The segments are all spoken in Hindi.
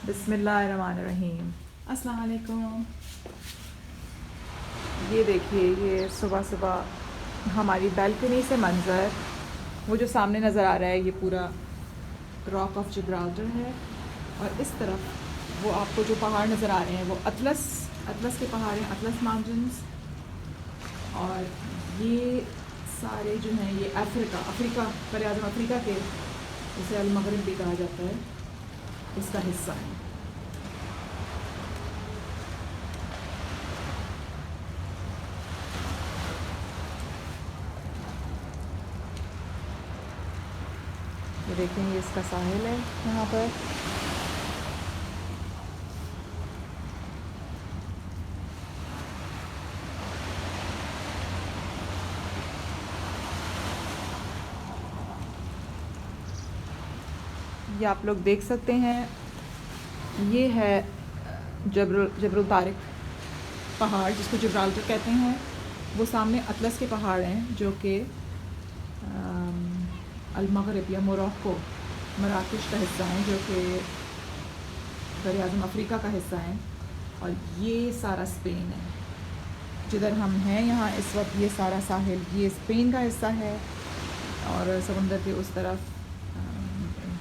बिस्मिल्लाहिर्रहमानिर्रहीम। अस्सलाम वालेकुम। ये देखिए, ये सुबह सुबह हमारी बैल्कनी से मंज़र, वो जो सामने नज़र आ रहा है ये पूरा रॉक ऑफ जिब्राल्टर है, और इस तरफ वो आपको जो पहाड़ नज़र आ रहे हैं वो अतलस के पहाड़ हैं, अतलस माउंटेन्स। और ये सारे जो हैं ये अफ्रीका बरआज़म अफ्रीका के, जिसे अल मगरिब भी कहा जाता है, इसका हिस्सा है। ये देखें, ये इसका साहिल है यहाँ पर। ये आप लोग देख सकते हैं, ये है जबरुल तारिक पहाड़, जिसको जिब्राल्टर कहते हैं। वो सामने अतलस के पहाड़ हैं जो कि अल मगरिब या मोरक्को, मराकश का हिस्सा हैं, जो कि बरआज़म अफ्रीका का हिस्सा हैं। और ये सारा स्पेन है, जिधर हम हैं यहाँ इस वक्त। ये सारा साहिल ये स्पेन का हिस्सा है, और समंदर के उस तरफ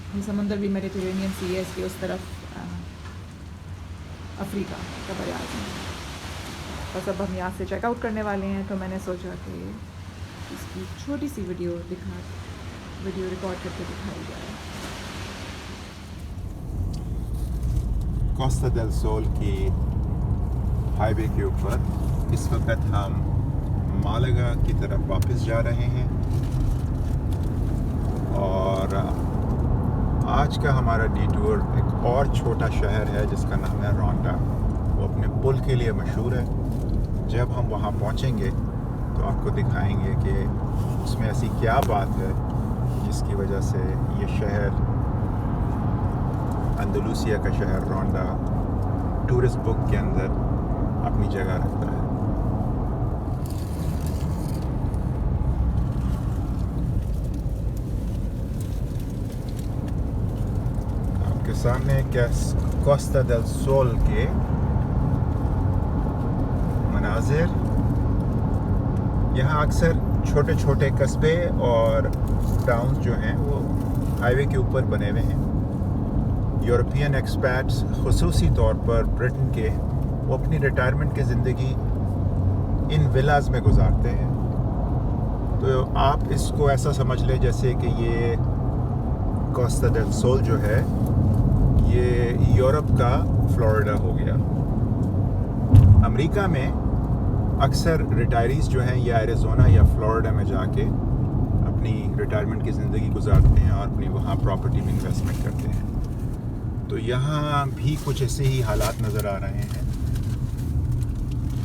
ये समंदर भी मेडिटेरेनियन सी है, इसके उस तरफ अफ्रीका का बरआज़म। बस अब हम यहाँ से चेकआउट करने वाले हैं, तो मैंने सोचा कि इसकी छोटी सी वीडियो रिकॉर्ड करके दिखाई जाए। कोस्टा देल सोल की हाईवे के ऊपर इस वक्त हम मालागा की तरफ वापस जा रहे हैं, और आज का हमारा डिटूर एक और छोटा शहर है जिसका नाम है रोंडा। वो अपने पुल के लिए मशहूर है। जब हम वहाँ पहुँचेंगे तो आपको दिखाएंगे कि उसमें ऐसी क्या बात है जिसकी वजह से ये शहर, अंदलूसिया का शहर रोंडा, टूरिस्ट बुक के अंदर अपनी जगह रखता है। आपके सामने कोस्टा देल सोल के मनाजिर। यहाँ अक्सर छोटे छोटे कस्बे और टाउन्स जो हैं वो हाईवे के ऊपर बने हुए हैं। यूरोपियन एक्सपैट्स ख़ुसूसी तौर पर ब्रिटेन के, वो अपनी रिटायरमेंट की ज़िंदगी इन विलाज में गुजारते हैं। तो आप इसको ऐसा समझ लें जैसे कि ये कोस्टा देल सोल जो है ये यूरोप का फ्लोरिडा हो गया। अमेरिका में अक्सर रिटायरीज़ जो हैं ये एरिज़ोना या फ्लोरिडा में जाके अपनी रिटायरमेंट की ज़िंदगी गुजारते हैं और अपनी वहाँ प्रॉपर्टी में इन्वेस्टमेंट करते हैं। तो यहाँ भी कुछ ऐसे ही हालात नज़र आ रहे हैं।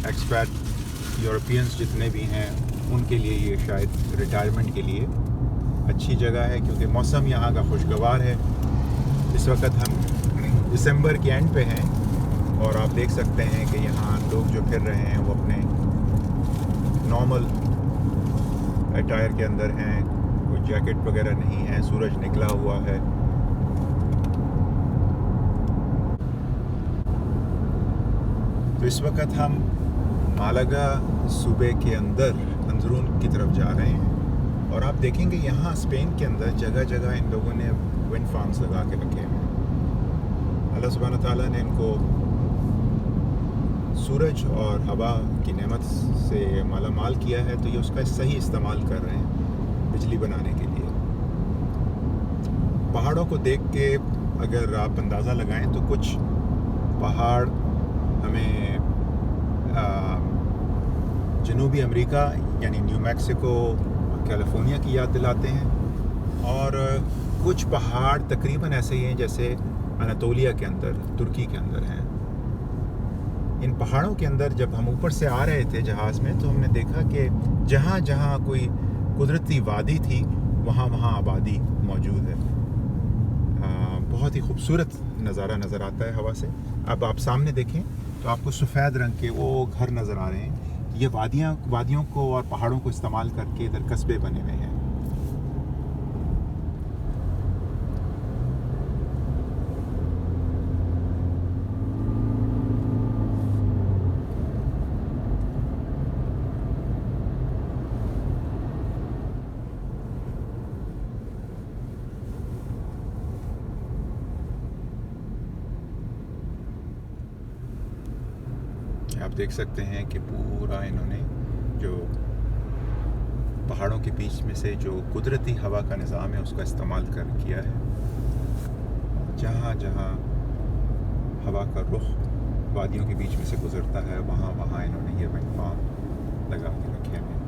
एक्सपैट यूरोपियंस जितने भी हैं उनके लिए ये शायद रिटायरमेंट के लिए अच्छी जगह है, क्योंकि मौसम यहाँ का खुशगवार है। इस वक्त हम दिसंबर के एंड पे हैं, और आप देख सकते हैं कि यहाँ लोग जो फिर रहे हैं वो अपने नॉर्मल अटायर के अंदर हैं, कोई जैकेट वगैरह नहीं है, सूरज निकला हुआ है। तो इस वक्त हम मालागा सूबे के अंदरून की तरफ जा रहे हैं, और आप देखेंगे यहाँ स्पेन के अंदर जगह जगह इन लोगों ने विंड फार्म्स लगा के रखे हैं। अल्लाह सुब्हान ताला ने इनको सूरज और हवा की नेमत से माला माल किया है, तो ये उसका सही इस्तेमाल कर रहे हैं बिजली बनाने के लिए। पहाड़ों को देख के अगर आप अंदाज़ा लगाएं तो कुछ पहाड़ हमें जनूबी अमेरिका यानी न्यू मैक्सिको, कैलिफोर्निया की याद दिलाते हैं, और कुछ पहाड़ तकरीबन ऐसे ही हैं जैसे अनातोलिया के अंदर, तुर्की के अंदर हैं। इन पहाड़ों के अंदर जब हम ऊपर से आ रहे थे जहाज़ में, तो हमने देखा कि जहाँ जहाँ कोई कुदरती वादी थी वहाँ वहाँ आबादी मौजूद है। बहुत ही खूबसूरत नज़ारा नज़र आता है हवा से। अब आप सामने देखें तो आपको सफ़ेद रंग के वो घर नज़र आ रहे हैं। ये वादियों को और पहाड़ों को इस्तेमाल करके इधर कस्बे बने हुए हैं। आप देख सकते हैं कि पूरा इन्होंने जो पहाड़ों के बीच में से जो कुदरती हवा का निज़ाम है उसका इस्तेमाल कर किया है। जहाँ जहाँ हवा का रुख वादियों के बीच में से गुज़रता है वहाँ वहाँ इन्होंने ये विंड फार्म लगा के रखे हैं।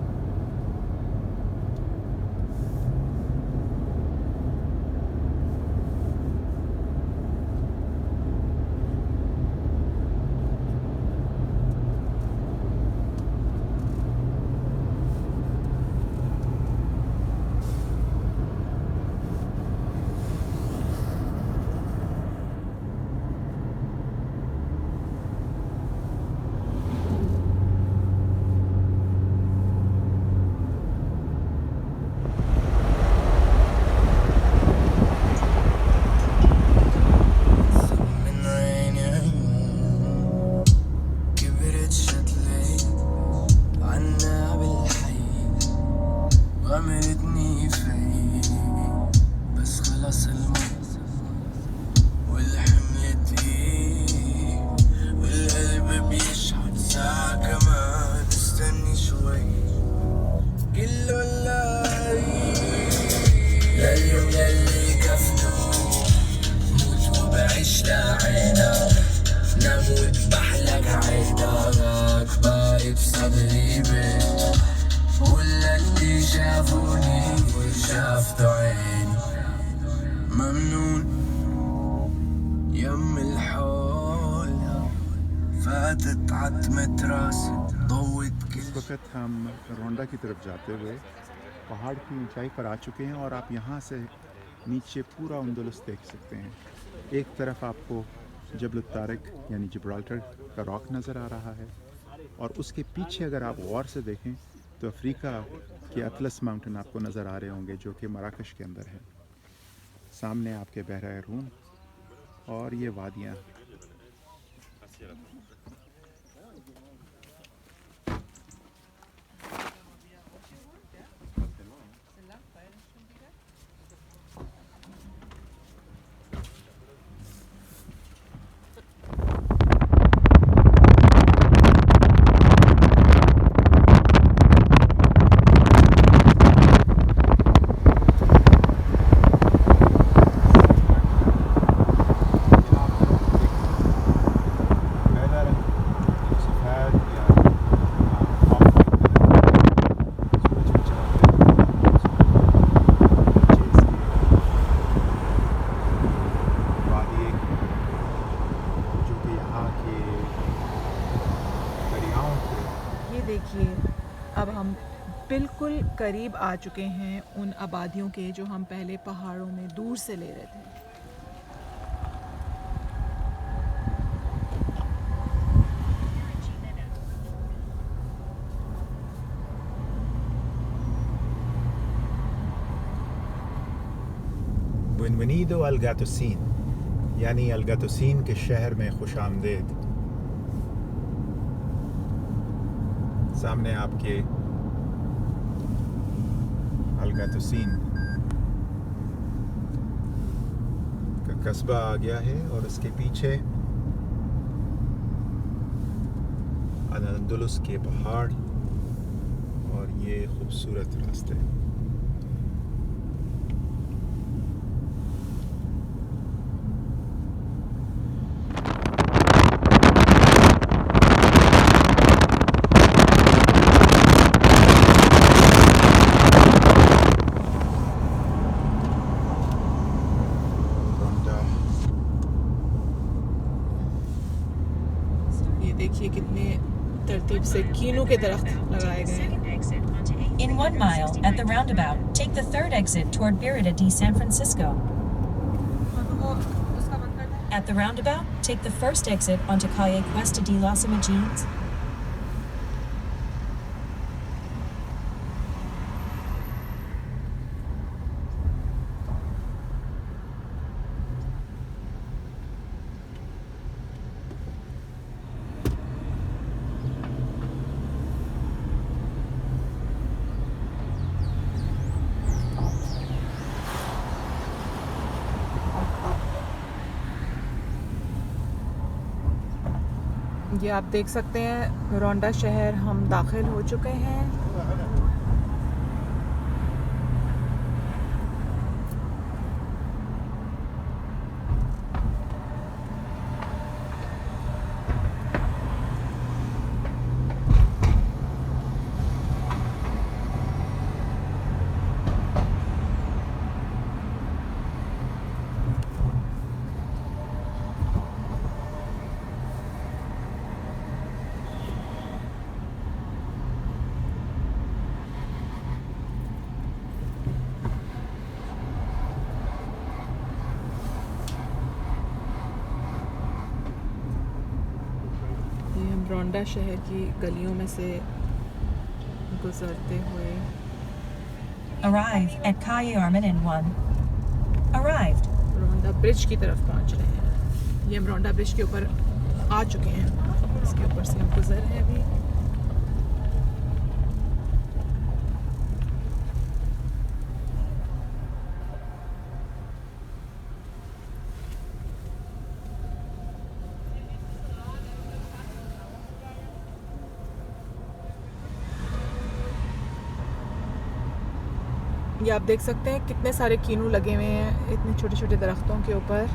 इस वक्त हम रोंडा की तरफ जाते हुए पहाड़ की ऊंचाई पर आ चुके हैं और आप यहाँ से नीचे पूरा अंदलुस देख सकते हैं। एक तरफ आपको जबल तारिक यानी जिब्राल्टर का रॉक नज़र आ रहा है और उसके पीछे अगर आप गौर से देखें तो अफ्रीका के अतलस माउंटेन आपको नज़र आ रहे होंगे जो कि मराकश के अंदर है। सामने आपके बहरा रूम और ये वादियाँ। देखिए अब हम बिल्कुल करीब आ चुके हैं उन आबादियों के जो हम पहले पहाड़ों में दूर से ले रहे थे। बिनवेनिदो अल गातुसीन यानी अल गातुसीन के शहर में खुशामदेद। सामने आपके अल गातुसीन का कस्बा आ गया है और उसके पीछे अल-अंदलुस के पहाड़ और ये खूबसूरत रास्ते। देखिए कितने तरतीब से कीनू के दरख्त लगाए गए हैं। In 1 mile, at the roundabout, take the third exit toward Birida de San Francisco. At the roundabout, take the first exit onto Calle Cuesta de las Imagines. ये आप देख सकते हैं रोंडा शहर हम दाखिल हो चुके हैं। रोंडा शहर की गलियों में से गुजरते हुए Arrive at Calle Armin 1. Arrived. Rhonda bridge की तरफ पहुंच रहे हैं। ये हम रोंडा ब्रिज के ऊपर आ चुके हैं, इसके ऊपर से हम गुजर रहे हैं अभी। ये आप देख सकते हैं कितने सारे कीनू लगे हुए हैं इतने छोटे छोटे दरख्तों के ऊपर।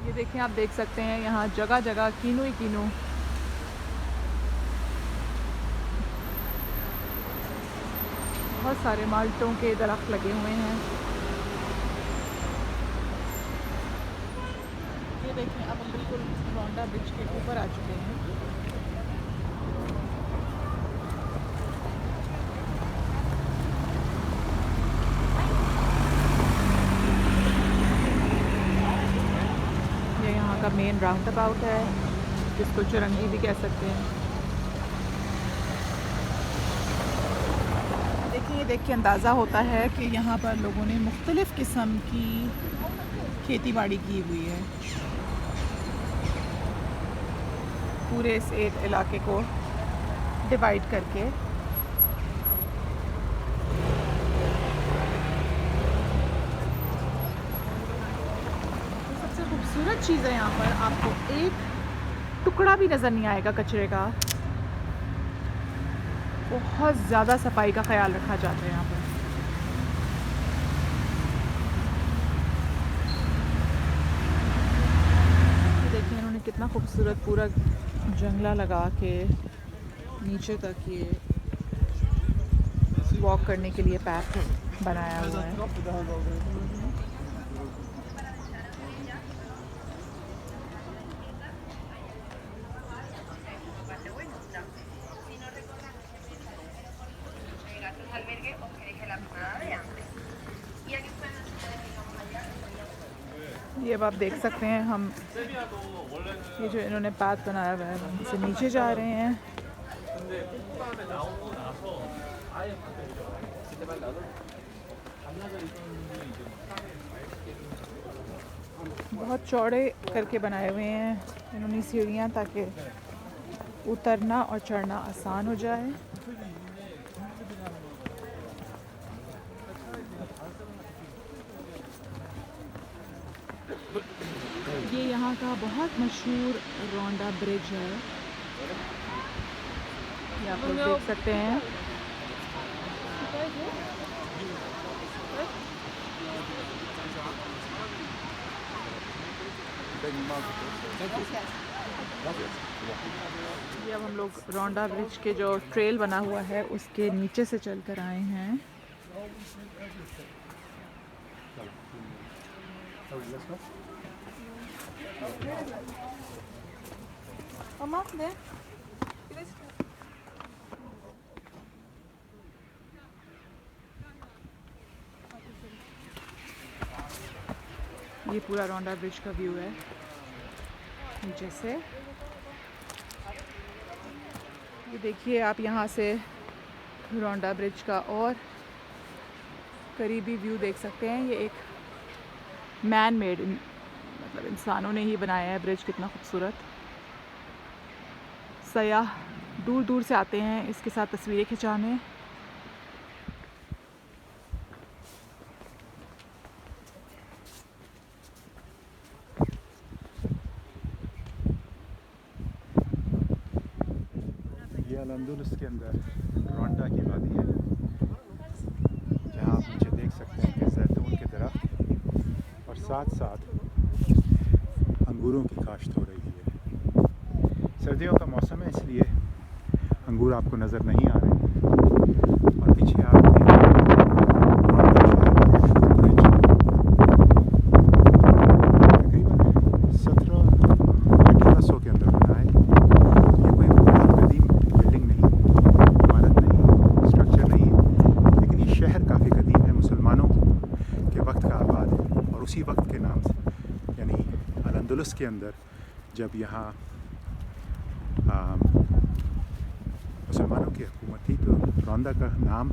ये देखें, आप देख सकते हैं यहाँ जगह जगह कीनू ही कीनू। बहुत सारे माल्टों के दरख्त लगे हुए हैं। ये देखें, अब हम बिल्कुल रोंडा ब्रिज के ऊपर आ चुके हैं। ये यहाँ का मेन राउंड अबाउट है, जिसको चुरंगी भी कह सकते हैं। ये देख के अंदाज़ा होता है कि यहाँ पर लोगों ने मुख्तलिफ़ किस्म की खेती बाड़ी की हुई है। पूरे इस एक इलाके को डिवाइड करके। तो सबसे खूबसूरत चीज़ है यहाँ पर, आपको एक टुकड़ा भी नज़र नहीं आएगा कचरे का। बहुत ज़्यादा सफाई का ख्याल रखा जाता है यहाँ पर। देखिए इन्होंने कितना खूबसूरत पूरा जंगला लगा के नीचे तक ये वॉक करने के लिए पैथ बनाया हुआ है। ये अब आप देख सकते हैं, हम ये जो इन्होंने पाथ बनाया हुआ है हम इसे नीचे जा रहे हैं। बहुत चौड़े करके बनाए हुए हैं इन्होंने सीढ़ियाँ, ताकि उतरना और चढ़ना आसान हो जाए। ये यहाँ का बहुत मशहूर रोंडा ब्रिज है, ये आप लोग देख सकते हैं। ये अब हम लोग रोंडा ब्रिज के जो ट्रेल बना हुआ है उसके नीचे से चल कर आए हैं। ये पूरा रोंडा ब्रिज का व्यू है नीचे से। ये देखिए, आप यहाँ से रोंडा ब्रिज का और करीबी व्यू देख सकते हैं। ये एक मैन मेड, मतलब इंसानों ने ही बनाया है ब्रिज। कितना खूबसूरत। सयाह दूर दूर से आते हैं इसके साथ तस्वीरें खिंचाने। ये अल-अंदलुस के अंदर रोंडा की वादी है, जहाँ आप नीचे देख सकते हैं कि जैतून के दरख्त और साथ साथ अंगूरों की काश्त हो रही है। सर्दियों का मौसम है, इसलिए अंगूर आपको नज़र नहीं आ रहे हैं। और पीछे आप तकरीबन 1700-1800 के अंदर बना है। ये कोई बहुत कदीम बिल्डिंग नहीं, इमारत नहीं, स्ट्रक्चर नहीं है, लेकिन ये शहर काफ़ी कदीम है, मुसलमानों के वक्त का आबाद है। और उसी वक्त के नाम से, यानी अल-अंदलुस के अंदर जब यहाँ मुसलमानों की हुकूमत थी, तो रोंदा का नाम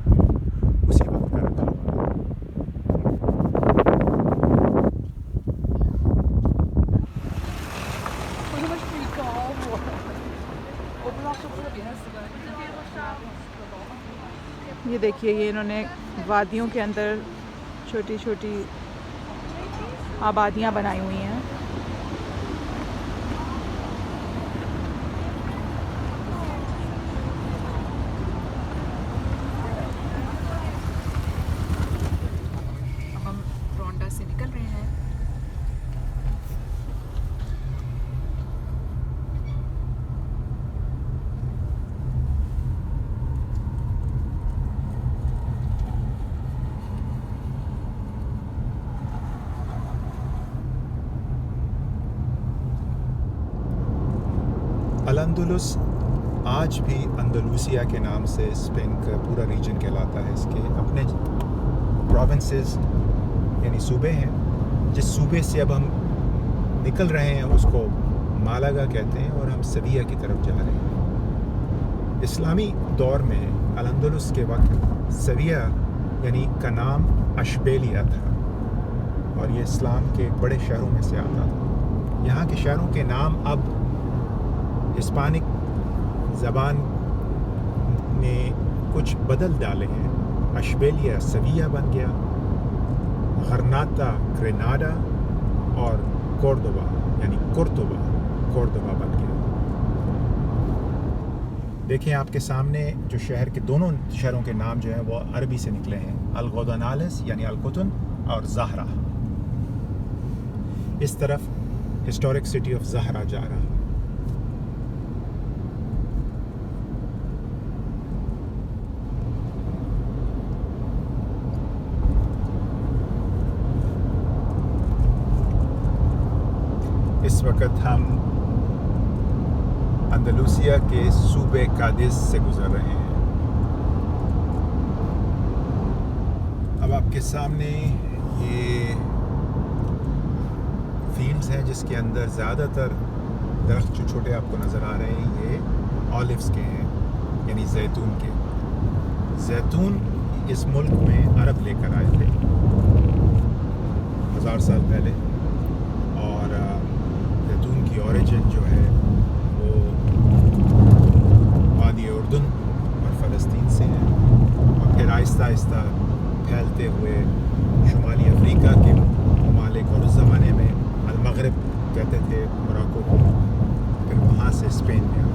उसी वक्त का रखा हुआ है। ये देखिए, ये इन्होंने वादियों के अंदर छोटी छोटी आबादियाँ बनाई हुई हैं। अब हम रोंडा से निकल रहे हैं। अल-अंदलुस आज भी अंदलूसिया के नाम से स्पेन का पूरा रीजन कहलाता है। इसके अपने प्रोविंसेस यानी सूबे हैं। जिस सूबे से अब हम निकल रहे हैं उसको मालागा कहते हैं और हम सेविया की तरफ जा रहे हैं। इस्लामी दौर में अल-अंदलुस के वक्त सेविया यानी का नाम अशबेलिया था और ये इस्लाम के बड़े शहरों में से आता था। यहाँ के शहरों के नाम अब हिस्पानिक ज़बान ने कुछ बदल डाले हैं। अशबेलिया सेविया बन गया, गरनाता ग्रेनाडा और कोर्दोबा यानी कोर्दोबा बन गया। देखें आपके सामने जो शहर के दोनों शहरों के नाम जो हैं वो अरबी से निकले हैं, अल-गौदानालिस यानी अल-कुतुन और ज़हरा। इस तरफ हिस्टोरिक सिटी ऑफ ज़हरा जा रहा है। इस वक्त हम अंदलूसिया के सूबे कादिस से गुजर रहे हैं। अब आपके सामने ये फील्ड्स हैं जिसके अंदर ज़्यादातर दरख्त जो छोटे आपको नज़र आ रहे हैं ये ऑलिव्स के हैं, यानी जैतून के। जैतून इस मुल्क में अरब लेकर आए थे 1000 साल पहले और जैतून की ओरिजिन जो है वो वादी उर्दन और फ़लस्तीन से है और फिर आहिस्ता आहिस्ता फैलते हुए शुमाली अफ्रीका के ममालिक और उस ज़माने में अल-मग़रिब कहते थे मोरक्को को, फिर वहाँ से स्पेन में आया।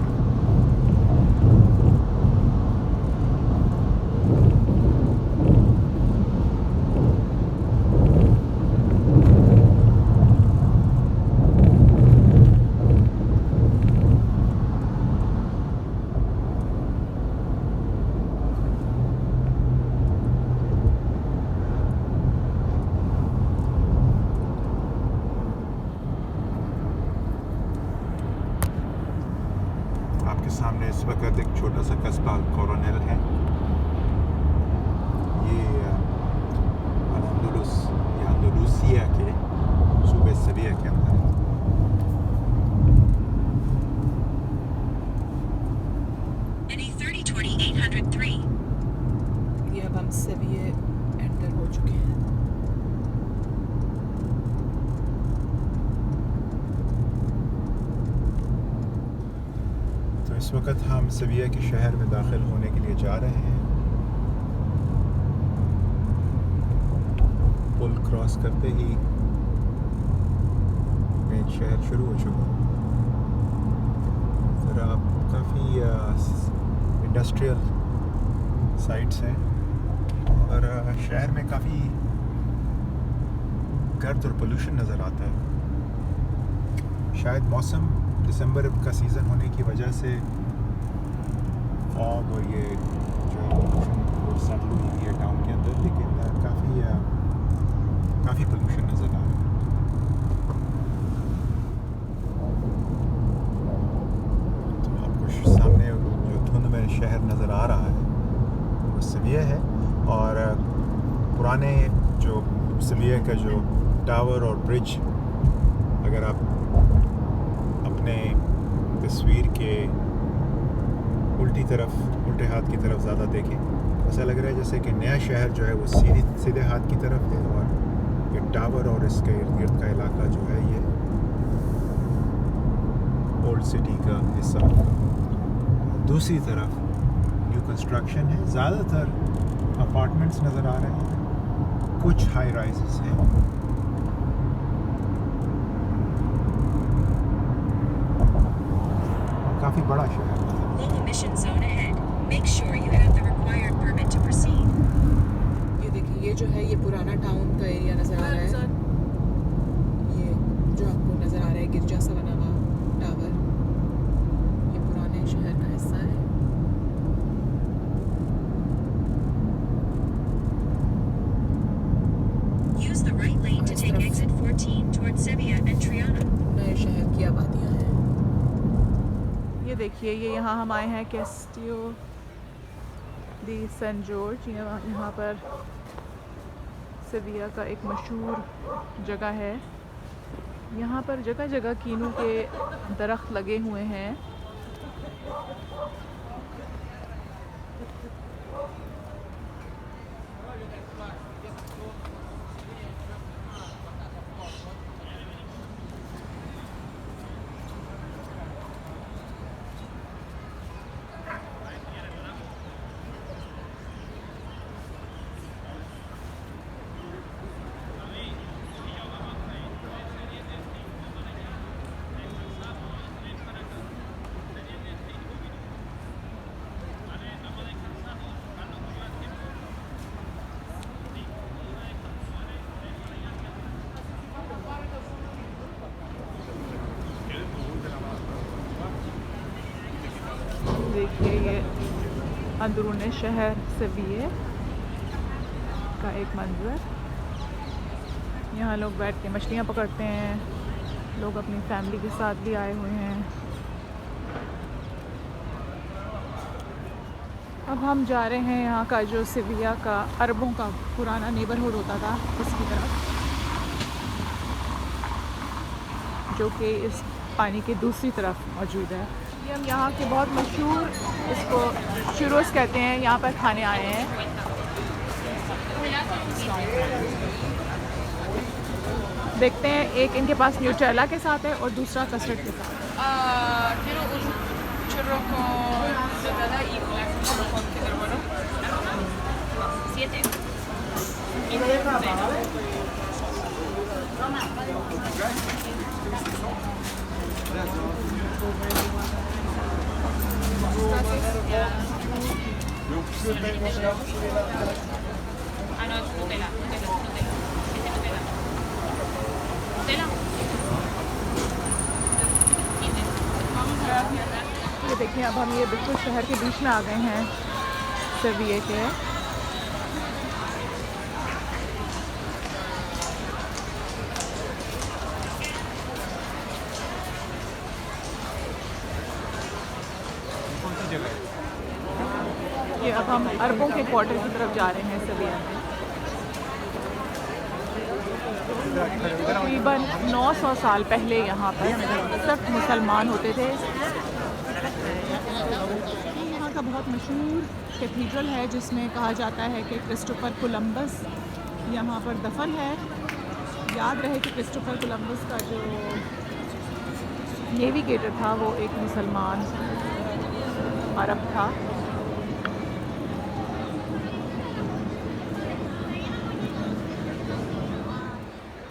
आपके सामने इस वक्त एक छोटा सा कस्बा कोरोनेल है। ये अल-अंदलुस या अंदलूसिया के सूबे सेविया के अंदर है। ये अब हम सेविया एंटर हो चुके हैं। इस वक्त हम सेविया के शहर में दाखिल होने के लिए जा रहे हैं। पुल क्रॉस करते ही मेन शहर शुरू हो चुका है। ज़रा काफ़ी इंडस्ट्रियल साइट्स हैं और शहर में काफ़ी गर्द और पोल्यूशन नज़र आता है। शायद मौसम दिसंबर का सीज़न होने की वजह से फॉग और ये जो पोल्यूशन सेटल हुई है टाउन के अंदर, लेकिन काफ़ी पोल्यूशन नज़र आ रहा है। तो आपको सामने जो धुंध में शहर नज़र आ रहा है वो सेविया है। और पुराने जो सेविया का जो टावर और ब्रिज, अगर आप अपने तस्वीर के उल्टे हाथ की तरफ ज़्यादा देखें, ऐसा लग रहा है जैसे कि नया शहर जो है वो सीधे हाथ की तरफ है और ये टावर और इसके इर्द गिर्द का इलाका जो है ये ओल्ड सिटी का हिस्सा। दूसरी तरफ न्यू कंस्ट्रक्शन है, ज़्यादातर अपार्टमेंट्स नज़र आ रहे हैं, कुछ हाई राइजेस हैं। काफ़ी बड़ा शहर है। Low emission zone ahead. Make sure you have the required permit to proceed. ये देखिए, ये जो है ये पुराना टाउन का एरिया नज़र आ रहा है। ये जो आपको नज़र आ रहा है गिरजा सा बना हुआ टावर, ये पुराने शहर का हिस्सा है। Use the right lane to take exit 14 towards Sevilla and Triana. नए शहर की आबादियाँ हैं। ये देखिए, ये यहाँ हम आए हैं कैस्टियो दी सन जॉर्ज। यहाँ पर सेविया का एक मशहूर जगह है। यहाँ पर जगह जगह कीनू के दरख्त लगे हुए हैं। देखिए, ये अंदरून शहर सेविया का एक मंजर। यहाँ लोग बैठ के मछलियाँ पकड़ते हैं, लोग अपनी फैमिली के साथ भी आए हुए हैं। अब हम जा रहे हैं यहाँ का जो सेविया का अरबों का पुराना नेबरहुड होता था उसकी तरफ, जो कि इस पानी के दूसरी तरफ मौजूद है। ये हम यहाँ के बहुत मशहूर, इसको शुरोस कहते हैं, यहाँ पर खाने आए हैं। देखते हैं, एक इनके पास न्यूट्रेला के साथ है और दूसरा कस्टर्ड के साथ। ये देखिए, अब हम ये बिल्कुल शहर के बीच में आ गए हैं सेविया के। ये अब हम अरबों के क्वार्टर की तरफ जा रहे हैं सेविया में। तकरीबन 900 साल पहले यहाँ पर सिर्फ मुसलमान होते थे। यहाँ का बहुत मशहूर कैथीड्रल है जिसमें कहा जाता है कि क्रिस्टोफर कोलंबस यहाँ पर दफन है। याद रहे कि क्रिस्टोफर कोलंबस का जो नेविगेटर था वो एक मुसलमान अरब था।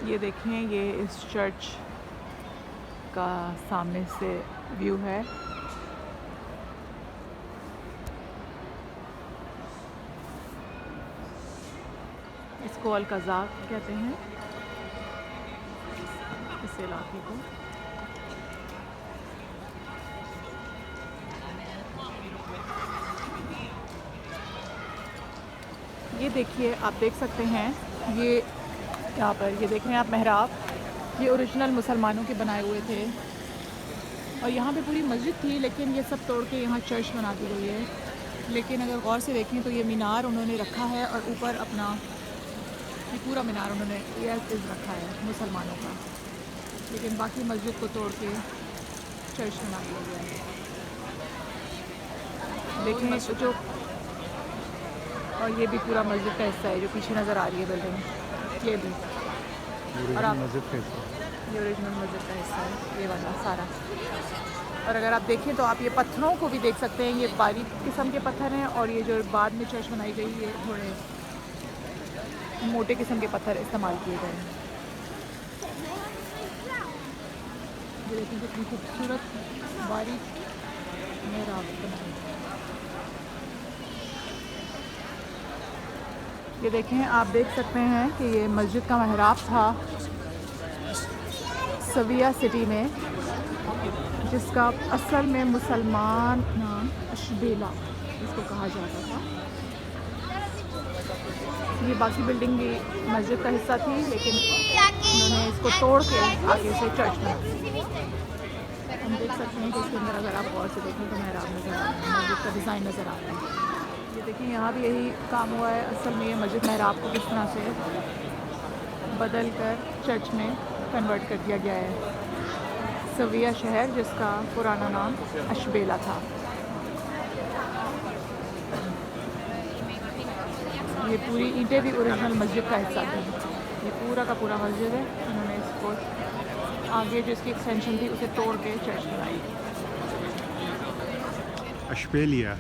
ये देखें, ये इस चर्च का सामने से व्यू है। इसको अल-कज़ाक कहते हैं इस इलाके को। ये देखिए, आप देख सकते हैं, ये यहाँ पर ये देख रहे हैं आप मेहराब, ये ओरिजिनल मुसलमानों के बनाए हुए थे और यहाँ पे पूरी मस्जिद थी, लेकिन ये सब तोड़ के यहाँ चर्च बना दी गई है। लेकिन अगर गौर से देखें तो ये मीनार उन्होंने रखा है और ऊपर अपना ये पूरा मीनार उन्होंने एज रखा है मुसलमानों का, लेकिन बाकी मस्जिद को तोड़ के चर्च बना दिया गया है। लेकिन जो और ये भी पूरा मस्जिद का हिस्सा है जो पीछे नज़र आ रही है बिल्डिंग, ये भी। और आप मस्जिद का हिस्सा, ये ओरिजिनल मस्जिद का हिस्सा है, ये वाला सारा। और अगर आप देखें तो आप ये पत्थरों को भी देख सकते हैं, ये बारीक किस्म के पत्थर हैं और ये जो बाद में चर्च बनाई गई ये थोड़े मोटे किस्म के पत्थर इस्तेमाल किए गए हैं। ये देखें कितनी खूबसूरत बारीक मेहराब बनाई। ये देखें, आप देख सकते हैं कि ये मस्जिद का मेहराब था सविया सिटी में, जिसका असल में मुसलमान नाम अशबेला इसको कहा जाता था। ये बाकी बिल्डिंग भी मस्जिद का हिस्सा थी, लेकिन उन्होंने इसको तोड़ के आगे से चर्च में हम देख सकते हैं कि इसके अंदर अगर आप गौर से देखें तो मेहराब नज़र आ रहा है, मस्जिद का डिज़ाइन नज़र आ रहा है। ये देखिए, यहाँ भी यही काम हुआ है। असल में ये मस्जिद मेहराब को किस तरह से बदल कर चर्च में कन्वर्ट कर दिया गया है। सविया शहर, जिसका पुराना नाम अशबेला था। ये पूरी ईंटें भी ओरिजिनल मस्जिद का हिस्सा थी। ये पूरा का पूरा मस्जिद है, उन्होंने इसको आगे जो इसकी एक्सटेंशन थी उसे तोड़ के चर्च बनाई। अशबेलिया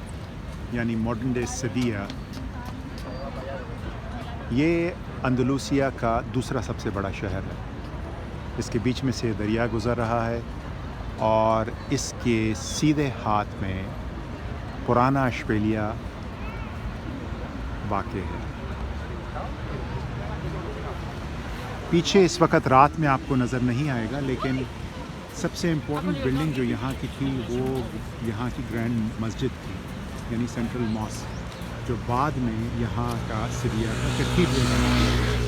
यानी मॉडर्न डे सदिया, ये अंदलूसिया का दूसरा सबसे बड़ा शहर है। इसके बीच में से दरिया गुज़र रहा है और इसके सीधे हाथ में पुराना अशबेलिया वाक़ है। पीछे इस वक्त रात में आपको नज़र नहीं आएगा, लेकिन सबसे इम्पोर्टेंट बिल्डिंग जो यहाँ की थी वो यहाँ की ग्रैंड मस्जिद थी, यानी सेंट्रल मॉस्क, जो बाद में यहाँ का सीरिया का कैथीड्रल बना।